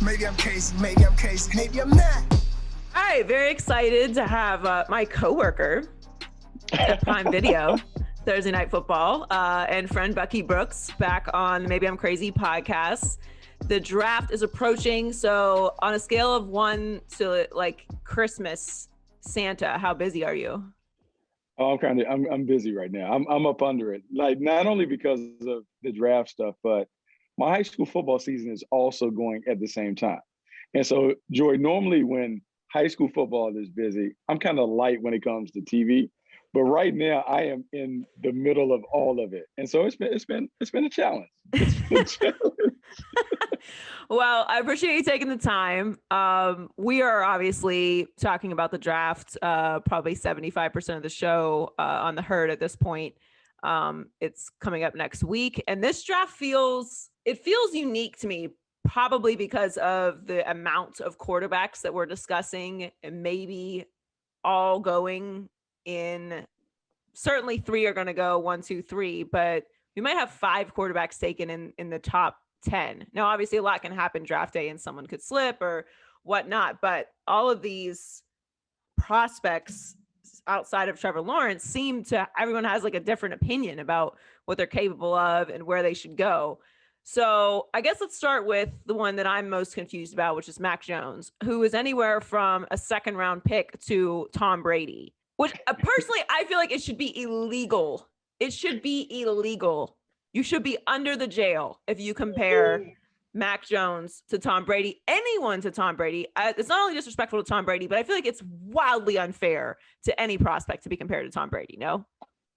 Maybe I'm crazy, maybe I'm crazy, maybe I'm not. All right, very excited to have my coworker at Prime Video, Thursday Night Football, and friend Bucky Brooks back on Maybe I'm Crazy podcast. The draft is approaching, so on a scale of 1 to like Christmas, Santa, how busy are you? Oh, I'm busy right now. I'm up under it. Like, not only because of the draft stuff, but my high school football season is also going at the same time. And so, Joy, normally when high school football is busy, I'm kind of light when it comes to TV. But right now, I am in the middle of all of it, and so it's been a challenge. It's been a challenge. Well, I appreciate you taking the time. We are obviously talking about the draft, probably 75% of the show on the herd at this point. It's coming up next week, and this draft feels unique to me, probably because of the amount of quarterbacks that we're discussing, and maybe all going in. Certainly 3 are going to go 1, 2, 3, but we might have 5 quarterbacks taken in the top 10. Now, obviously, a lot can happen draft day and someone could slip or whatnot, but all of these prospects outside of Trevor Lawrence everyone has like a different opinion about what they're capable of and where they should go. So I guess let's start with the one that I'm most confused about, which is Mac Jones, who is anywhere from a 2nd round pick to Tom Brady, which personally, I feel like it should be illegal. It should be illegal. You should be under the jail if you compare Mac Jones to Tom Brady, anyone to Tom Brady. It's not only disrespectful to Tom Brady, but I feel like it's wildly unfair to any prospect to be compared to Tom Brady, no?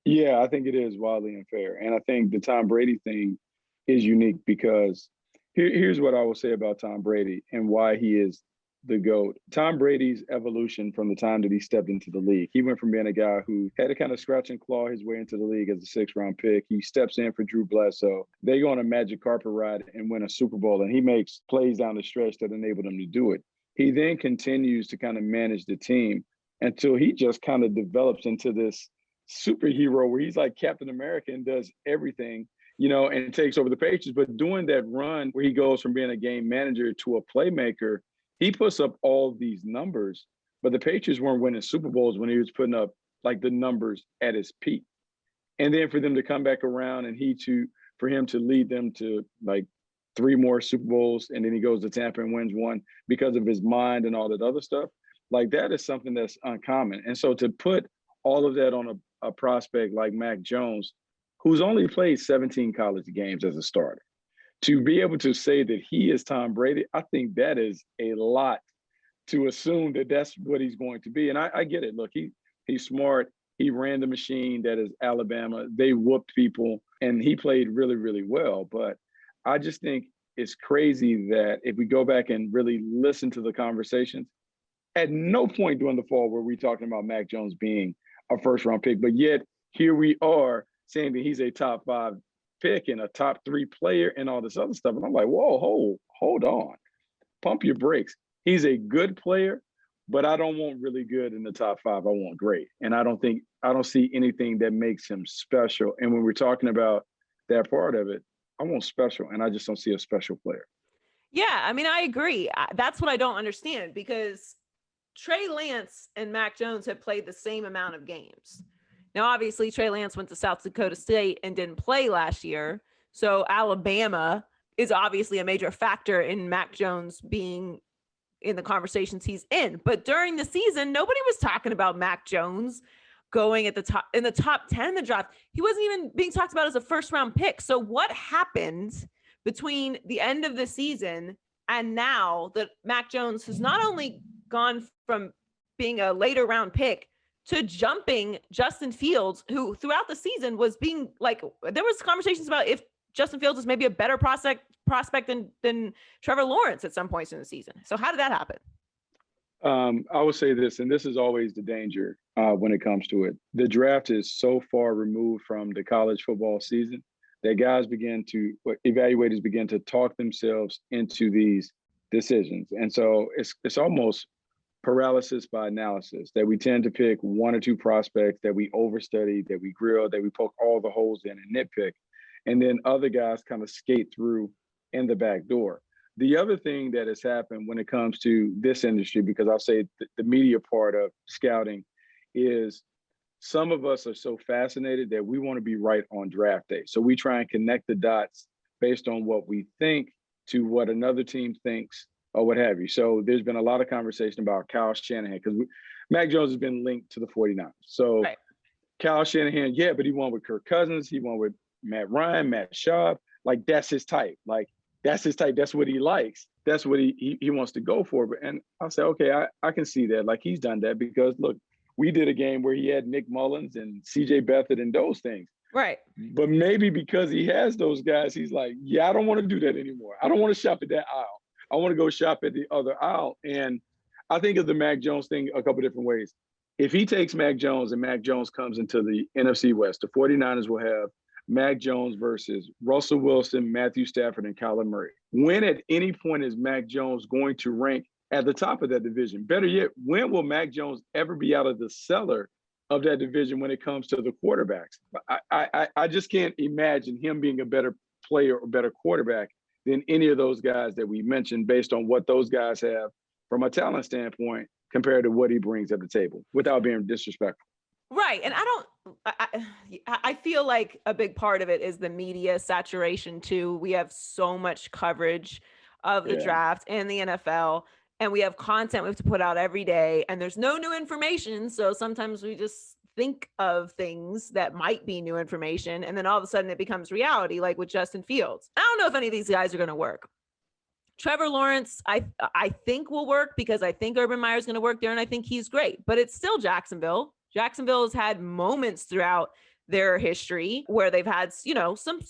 Yeah, I think it is wildly unfair. And I think the Tom Brady thing is unique because here's what I will say about Tom Brady and why he is the GOAT. Tom Brady's evolution from the time that he stepped into the league. He went from being a guy who had to kind of scratch and claw his way into the league as a 6th round pick. He steps in for Drew Bledsoe. They go on a magic carpet ride and win a Super Bowl, and he makes plays down the stretch that enabled him to do it. He then continues to kind of manage the team until he just kind of develops into this superhero where he's like Captain America and does everything, and takes over the Patriots. But during that run where he goes from being a game manager to a playmaker, he puts up all these numbers, but the Patriots weren't winning Super Bowls when he was putting up like the numbers at his peak. And then for them to come back around and for him to lead them to like 3 more Super Bowls, and then he goes to Tampa and wins 1 because of his mind and all that other stuff, like that is something that's uncommon. And so to put all of that on a prospect like Mac Jones, who's only played 17 college games as a starter, to be able to say that he is Tom Brady, I think that is a lot to assume that that's what he's going to be. And I get it. Look, he's smart. He ran the machine that is Alabama. They whooped people, and he played really, really well. But I just think it's crazy that if we go back and really listen to the conversations, at no point during the fall were we talking about Mac Jones being a 1st round pick. But yet here we are saying that he's a top 5 pick and a top 3 player and all this other stuff. And I'm like, whoa, hold on. Pump your brakes. He's a good player, but I don't want really good in the top 5. I want great. And I don't see anything that makes him special. And when we're talking about that part of it, I want special, and I just don't see a special player. Yeah, I mean, I agree. That's what I don't understand, because Trey Lance and Mac Jones have played the same amount of games. Now, obviously, Trey Lance went to South Dakota State and didn't play last year. So Alabama is obviously a major factor in Mac Jones being in the conversations he's in. But during the season, nobody was talking about Mac Jones going in the top 10 in the draft. He wasn't even being talked about as a 1st round pick. So what happened between the end of the season and now that Mac Jones has not only gone from being a later round pick to jumping Justin Fields, who throughout the season was being like, there was conversations about if Justin Fields is maybe a better prospect than Trevor Lawrence at some points in the season. So how did that happen? I would say this, and this is always the danger when it comes to it. The draft is so far removed from the college football season that evaluators begin to talk themselves into these decisions. And so it's almost paralysis by analysis, that we tend to pick 1 or 2 prospects that we overstudy, that we grill, that we poke all the holes in and nitpick. And then other guys kind of skate through in the back door. The other thing that has happened when it comes to this industry, because I'll say the media part of scouting, is some of us are so fascinated that we want to be right on draft day. So we try and connect the dots based on what we think to what another team thinks or what have you. So there's been a lot of conversation about Kyle Shanahan because Mac Jones has been linked to the 49ers. So right. Kyle Shanahan, yeah, but he won with Kirk Cousins. He won with Matt Ryan, Matt Schaub. Like, that's his type. Like, that's his type. That's what he likes. That's what he wants to go for. And I'll say, okay, I can see that. Like, he's done that because, look, we did a game where he had Nick Mullins and C.J. Beathard and those things. Right. But maybe because he has those guys, he's like, yeah, I don't want to do that anymore. I don't want to shop at that aisle. I want to go shop at the other aisle. And I think of the Mac Jones thing a couple different ways. If he takes Mac Jones and Mac Jones comes into the NFC West, the 49ers will have Mac Jones versus Russell Wilson, Matthew Stafford, and Kyler Murray. When at any point is Mac Jones going to rank at the top of that division? Better yet, when will Mac Jones ever be out of the cellar of that division when it comes to the quarterbacks? I just can't imagine him being a better player or better quarterback than any of those guys that we mentioned based on what those guys have from a talent standpoint compared to what he brings at the table without being disrespectful. Right. And I feel like a big part of it is the media saturation too. We have so much coverage of the draft and the NFL, and we have content we have to put out every day, and there's no new information. So sometimes we just think of things that might be new information, and then all of a sudden it becomes reality, like with Justin Fields. I don't know if any of these guys are going to work. Trevor Lawrence, I think will work because I think Urban Meyer's going to work there, and I think he's great. But it's still Jacksonville. Jacksonville has had moments throughout their history where they've had, some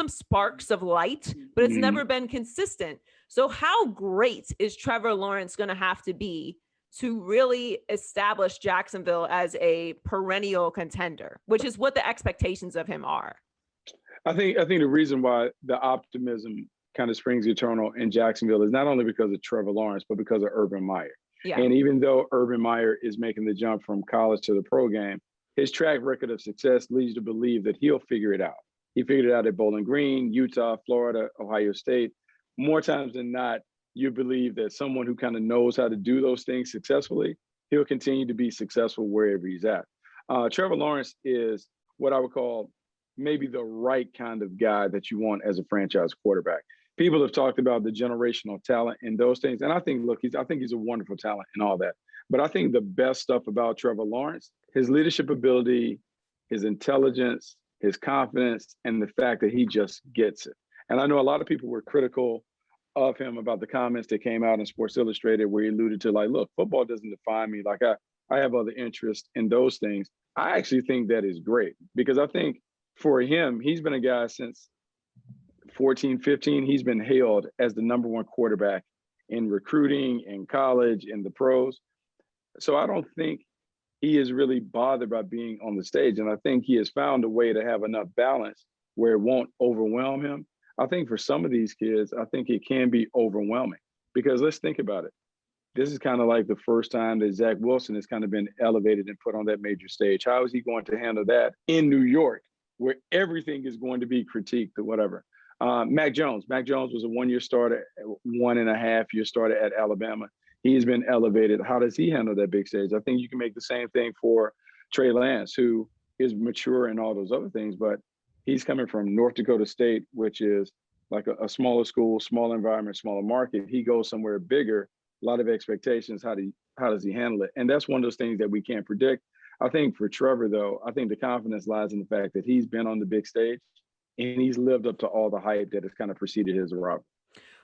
sparks of light, but it's never been consistent. So how great is Trevor Lawrence going to have to be to really establish Jacksonville as a perennial contender, which is what the expectations of him are? I think the reason why the optimism kind of springs eternal in Jacksonville is not only because of Trevor Lawrence, but because of Urban Meyer. Yeah. And even though Urban Meyer is making the jump from college to the pro game, his track record of success leads you to believe that he'll figure it out. He figured it out at Bowling Green, Utah, Florida, Ohio State. More times than not, you believe that someone who kind of knows how to do those things successfully, he'll continue to be successful wherever he's at. Trevor Lawrence is what I would call maybe the right kind of guy that you want as a franchise quarterback. People have talked about the generational talent and those things. And I think, look, I think he's a wonderful talent and all that. But I think the best stuff about Trevor Lawrence, his leadership ability, his intelligence, his confidence, and the fact that he just gets it. And I know a lot of people were critical of him about the comments that came out in Sports Illustrated where he alluded to, like, look, football doesn't define me. Like, I have other interests in those things. I actually think that is great because I think for him, he's been a guy since 14, 15, he's been hailed as the number one quarterback in recruiting, in college, in the pros. So I don't think he is really bothered by being on the stage. And I think he has found a way to have enough balance where it won't overwhelm him. I think for some of these kids, I think it can be overwhelming because let's think about it. This is kind of like the first time that Zach Wilson has kind of been elevated and put on that major stage. How is he going to handle that in New York where everything is going to be critiqued or whatever? Mac Jones was a 1-year starter, 1.5-year starter at Alabama. He's been elevated. How does he handle that big stage? I think you can make the same thing for Trey Lance, who is mature and all those other things, but he's coming from North Dakota State, which is like a smaller school, smaller environment, smaller market. He goes somewhere bigger, a lot of expectations. How does he handle it? And that's one of those things that we can't predict. I think for Trevor, though, I think the confidence lies in the fact that he's been on the big stage and he's lived up to all the hype that has kind of preceded his arrival.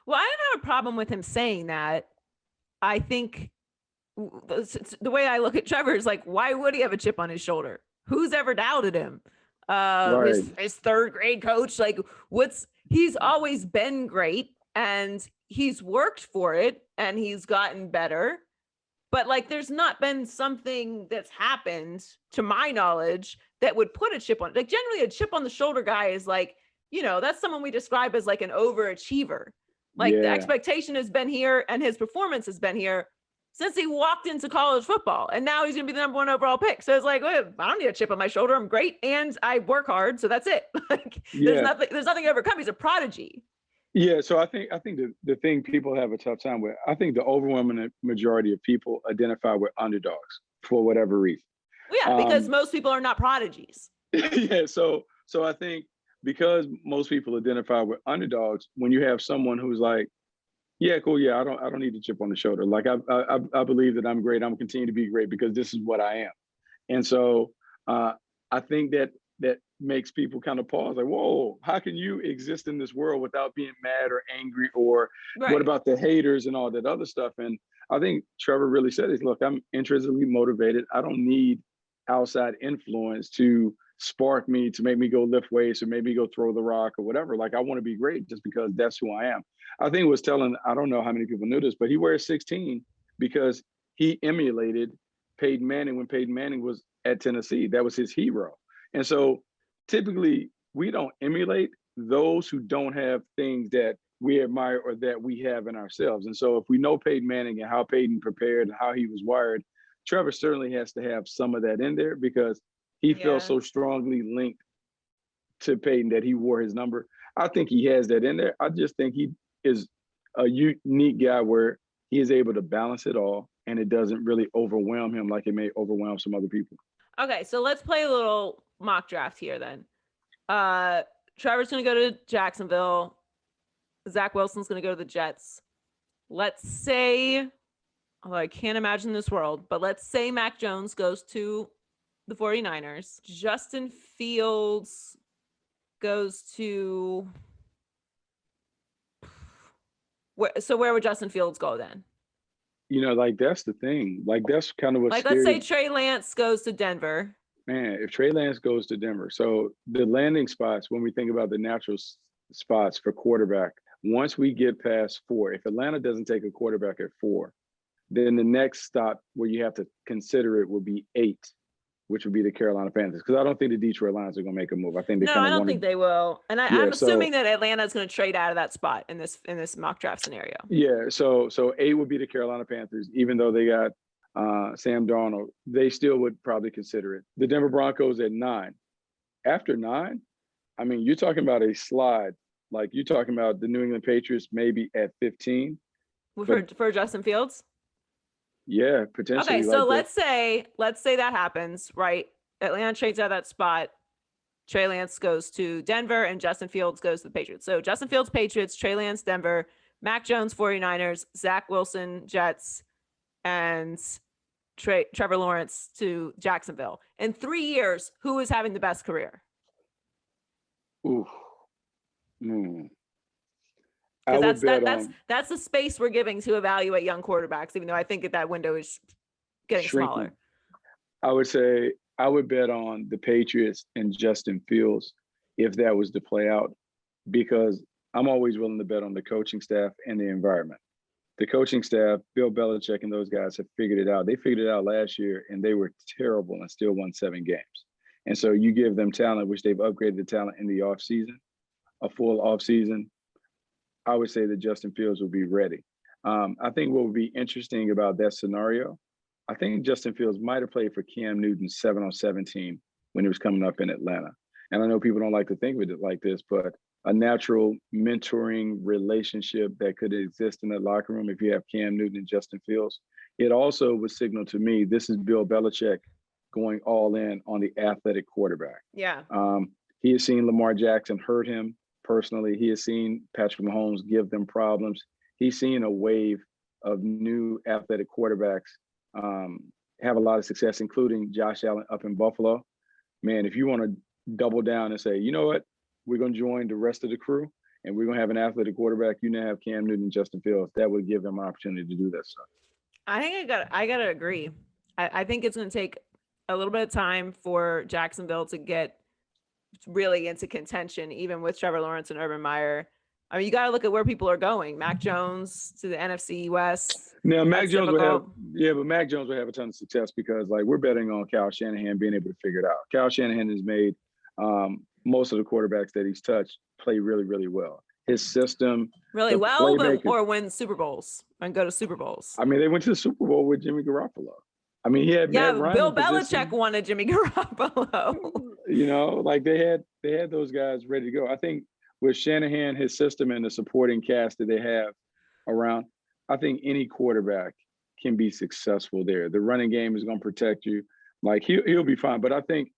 Well, I don't have a problem with him saying that. I think the way I look at Trevor is like, why would he have a chip on his shoulder? Who's ever doubted him? Right. His third grade coach, like he's always been great and he's worked for it and he's gotten better. But like, there's not been something that's happened to my knowledge that would put a chip on, like generally a chip on the shoulder guy is like, that's someone we describe as like an overachiever. Like the expectation has been here and his performance has been here since he walked into college football. And now he's going to be the number 1 overall pick. So it's like, I don't need a chip on my shoulder. I'm great. And I work hard. So that's it. Like there's nothing to overcome. He's a prodigy. Yeah, so I think the thing people have a tough time with, I think the overwhelming majority of people identify with underdogs for whatever reason. Well, yeah, because Um, most people are not prodigies. yeah, so I think because most people identify with underdogs, when you have someone who's like, yeah, cool, yeah, I don't need the chip on the shoulder. Like I believe that I'm great. I'm gonna continue to be great because this is what I am. And so I think that makes people kind of pause, like, whoa, how can you exist in this world without being mad or angry, or what Right. about the haters and all that other stuff? And I think Trevor really said this. Look, I'm intrinsically motivated. I don't need outside influence to spark me to make me go lift weights or maybe go throw the rock or whatever. Like I want to be great just because that's who I am. I think it was telling, I don't know how many people knew this, but he wears 16 because he emulated Peyton Manning when Peyton Manning was at Tennessee. That was his hero. And so typically we don't emulate those who don't have things that we admire or that we have in ourselves. And so if we know Peyton Manning and how Peyton prepared and how he was wired, Trevor certainly has to have some of that in there because he felt Yeah. so strongly linked to Peyton that he wore his number. I think he has that in there. I just think he is a unique guy where he is able to balance it all and it doesn't really overwhelm him like it may overwhelm some other people. Okay, so let's play a little mock draft here then. Trevor's going to go to Jacksonville. Zach Wilson's going to go to the Jets. Let's say, although I can't imagine this world, but let's say Mac Jones goes to the 49ers. Justin Fields goes to... where would Justin Fields go then? You know, like that's the thing. Like that's kind of what's Like, scary. let's say Trey Lance goes to Denver. Man, if Trey Lance goes to Denver, so the landing spots, when we think about the natural spots for quarterback, once we get past 4, if Atlanta doesn't take a quarterback at 4, then the next stop where you have to consider it will be 8, which would be the Carolina Panthers. Because I don't think the Detroit Lions are going to make a move. I think they No, kind I of don't want think to. they will. And Yeah, I'm assuming so that Atlanta is going to trade out of that spot in this mock draft scenario. yeah, so 8 would be the Carolina Panthers, even though they got Sam Darnold, they still would probably consider it. The Denver Broncos at 9. After 9, I mean, you're talking about a slide. Like you're talking about the New England Patriots maybe at 15. For Justin Fields? Yeah, potentially. Okay, so like let's say that happens, right? Atlanta trades out of that spot. Trey Lance goes to Denver and Justin Fields goes to the Patriots. So Justin Fields, Patriots, Trey Lance, Denver, Mac Jones, 49ers, Zach Wilson, Jets, and Trevor Lawrence to Jacksonville. In 3 years, who is having the best career? Ooh. Hmm. I Because would bet that's the space we're giving to evaluate young quarterbacks, even though I think that window is getting shrinking. smaller. I would say I would bet on the Patriots and Justin Fields if that was to play out, because I'm always willing to bet on the coaching staff and the environment. The coaching staff, Bill Belichick and those guys have figured it out. They figured it out last year and they were terrible and still won 7 games. And so you give them talent, which they've upgraded the talent in the offseason, a full offseason. I would say that Justin Fields will be ready. I think what would be interesting about that scenario, I think Justin Fields might have played for Cam Newton's 7-on-7 team when he was coming up in Atlanta. And I know people don't like to think of it like this, but a natural mentoring relationship that could exist in the locker room if you have Cam Newton and Justin Fields. It also would signal to me this is Bill Belichick going all in on the athletic quarterback. Yeah. He has seen Lamar Jackson hurt him personally. He has seen Patrick Mahomes give them problems. He's seen a wave of new athletic quarterbacks have a lot of success, including Josh Allen up in Buffalo. Man, if you want to double down and say, you know what, we're going to join the rest of the crew and we're going to have an athletic quarterback, you now have Cam Newton and Justin Fields, that would give them an opportunity to do that stuff. I think I gotta agree. I think it's going to take a little bit of time for Jacksonville to get really into contention, even with Trevor Lawrence and Urban Meyer. I mean, you got to look at where people are going. Mac Jones to the NFC West. Now, Mac That's Jones difficult. but Mac Jones will have a ton of success because, like, we're betting on Kyle Shanahan being able to figure it out. Kyle Shanahan has made most of the quarterbacks that he's touched play really, really well. His system, Really the well, but, playmakers. or win Super Bowls and go to Super Bowls. I mean, they went to the Super Bowl with Jimmy Garoppolo. I mean, he had Yeah, Matt Ryan Bill in position. Belichick wanted Jimmy Garoppolo. You know, like they had those guys ready to go. I think with Shanahan, his system, and the supporting cast that they have around, I think any quarterback can be successful there. The running game is going to protect you. Like he'll be fine. But I think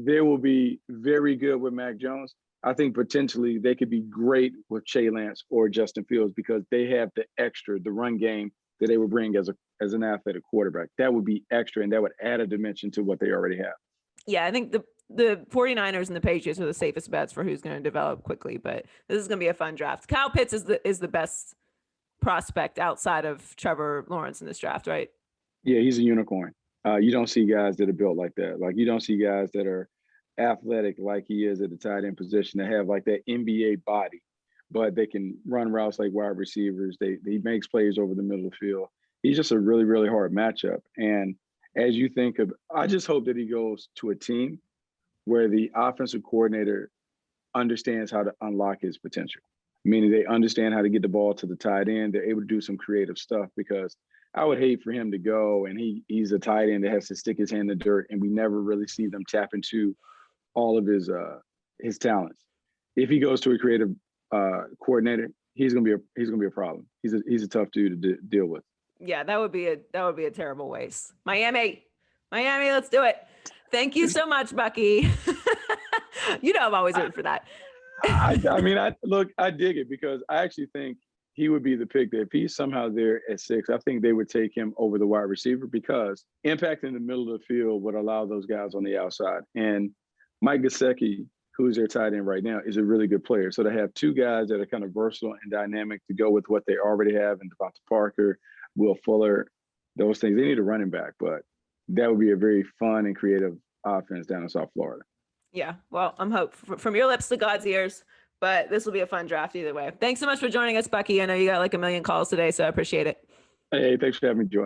they will be very good with Mac Jones. I think potentially they could be great with Trey Lance or Justin Fields because they have the run game that they would bring as an athletic quarterback. That would be extra, and that would add a dimension to what they already have. Yeah, I think the 49ers and the Patriots are the safest bets for who's going to develop quickly, but this is going to be a fun draft. Kyle Pitts is the best prospect outside of Trevor Lawrence in this draft, right? Yeah, he's a unicorn. You don't see guys that are built like that. Like you don't see guys that are athletic like he is at the tight end position that have like that NBA body, but they can run routes like wide receivers. He makes plays over the middle of the field. He's just a really, really hard matchup. And as you think of, I just hope that he goes to a team where the offensive coordinator understands how to unlock his potential, meaning they understand how to get the ball to the tight end. They're able to do some creative stuff because I would hate for him to go and he's a tight end that has to stick his hand in the dirt and we never really see them tap into all of his talents. If he goes to a creative coordinator, he's gonna be a problem. He's a tough dude to deal with. Yeah, that would be a terrible waste. Miami, let's do it. Thank you so much, Bucky. I'm always rooting for that. I dig it because I actually think he would be the pick that if he's somehow there at 6, I think they would take him over the wide receiver because impact in the middle of the field would allow those guys on the outside. And Mike Gesicki, who's their tight end right now, is a really good player. So to have two guys that are kind of versatile and dynamic to go with what they already have, and Devonta Parker, Will Fuller, those things, they need a running back, but that would be a very fun and creative offense down in South Florida. Yeah, well, I'm hoping from your lips to God's ears, but this will be a fun draft either way. Thanks so much for joining us, Bucky. I know you got like a million calls today, so I appreciate it. Hey, thanks for having me, Joy.